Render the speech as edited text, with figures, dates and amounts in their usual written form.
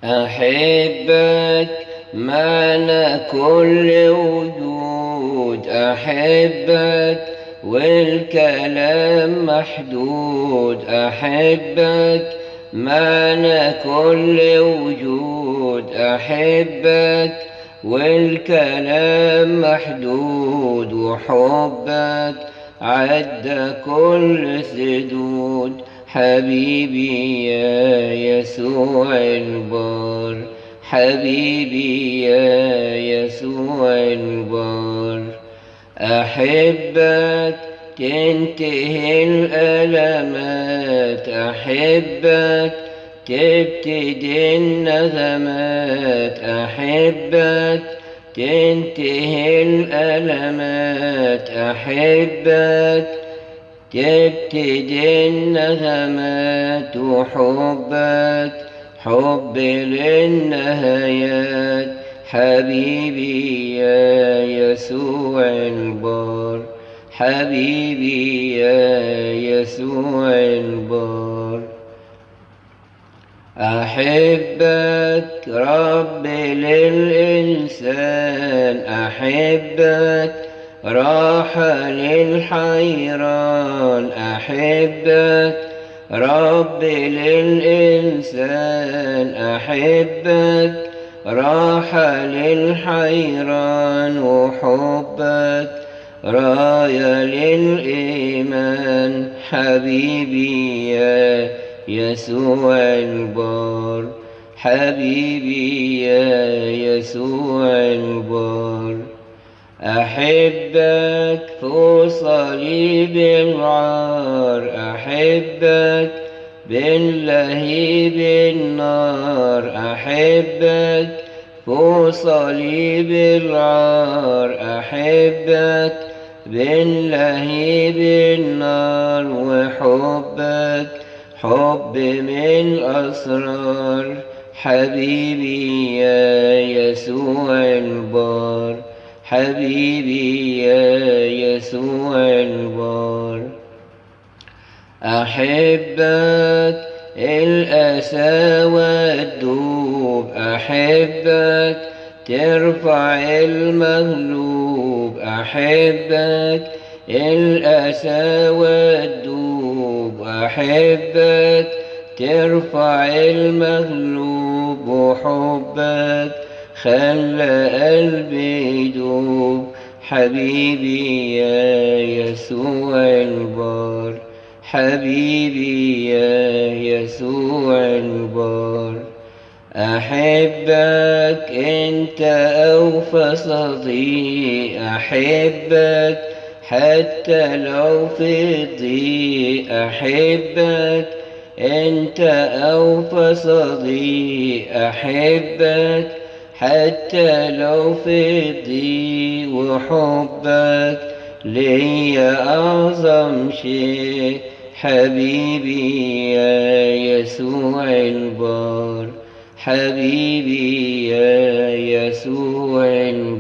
أحبك معنى كل وجود، أحبك والكلام محدود، أحبك معنى كل وجود، أحبك والكلام محدود، وحبك عدى كل سدود. حبيبي يا يسوع البار، حبيبي يا يسوع البار. أحبك تنتهي الألمات، أحبك تبتدي النغمات، أحبك تنتهي الألمات، أحبك تبتدي النغمات، وحبك حب للنهايات. حبيبي يا يسوع البار، حبيبي يا يسوع البار. أحبك رب للإنسان، أحبك راحة للحيران، أحبك رب للإنسان، أحبك راحة للحيران، وحبك راية للإيمان. حبيبي يا يسوع البار، حبيبي يا يسوع البار. أحبك فوق صليب العار، أحبك باللهيب النار، أحبك فوق صليب العار، أحبك باللهيب النار، وحبك حب من أسرار. حبيبي يا يسوع البار، حبيبي يا يسوع البار. أحبك الأسى والدوب، أحبك ترفع المغلوب، أحبك الأسى والدوب، أحبك ترفع المغلوب، وحبك خلى قلبي يدوب. حبيبي يا يسوع البار، حبيبي يا يسوع البار. أحبك أنت أوفى صديق، أحبك حتى لو في الضيق، أحبك أنت أوفى صديق، أحبك حتى لو في الضيق، وحبك ليا أعظم شيء. حبيبي يا يسوع البار، حبيبي يا يسوع البار.